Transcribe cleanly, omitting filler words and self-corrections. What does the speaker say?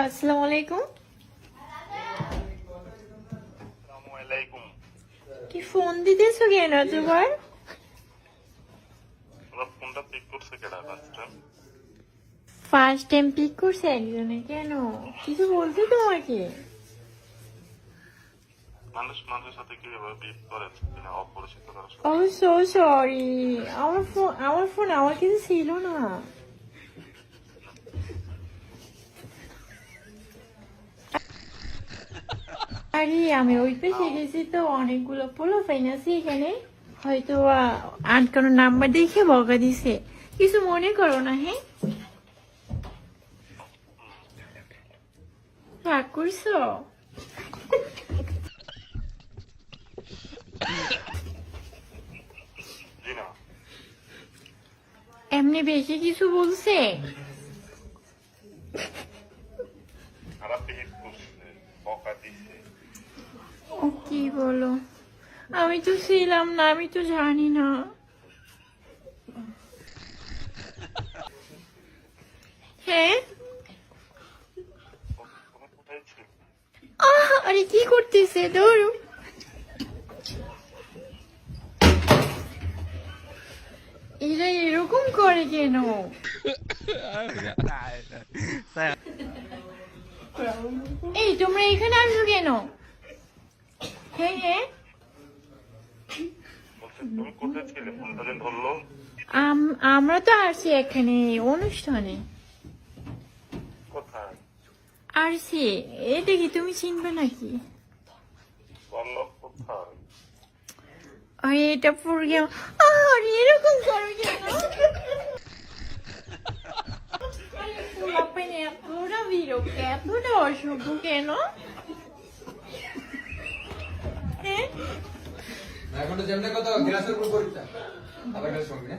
আসসালামু আলাইকুম। আসসালামুয়ালাইকুম। কি ফোন দিতেছো কেন তোমার? ওরা ফোনটা পিক করছে কেডা first time? First time pick করছে একজনে, কেন কিছু বলছে তোমাকে? মানুষ মানুষের সাথে কিভাবে বিহেভ করে কিনা অপরিচিত কারোর সাথে? ও সো সরি, আমার ফোন আমার কাছে ছিল না। আরে আমি ওই পেশে গেছি তো, অনেকগুলো পোলো ফাইন আছে এখানে, হয়তো আটকানো নাম্বার দেখে বকা দিছে। কিছু মনে করো না, হ্যাঁ? রাগ করছো? জি না, এমনি বেশি কিছু বলছে? খারাপ বিহেভ করছে, বকা দিছে। ও কি বলো, আমি তো ছিলাম না, আমি তো জানি না। হ্যাঁ, তুমি কোথায় ছিল? আরে কি করতেছে, ধরো। এরা এরকম করে কেন? এই তোমরা এখানে আসো কেন? হ্যাঁ হ্যাঁ, বলছে তুমি কোথায় ছিলে, ফোনটা যে ধরলো। আমরা তো আসছি এখানে অনুষ্ঠানে। কোথায় আসছি, এটা কি তুমি চিনবে নাকি? বললো কোথায়? আরে এটা প্রোগ্রাম। আরে এরকম করো কেন? আরে পোলাপাইন এতটা বিরক্ত, এতটা অসভ্য কেন? হ্যাঁ, এখন তো যেমন কত গ্লাসের উপর পরীক্ষা আবার সঙ্গে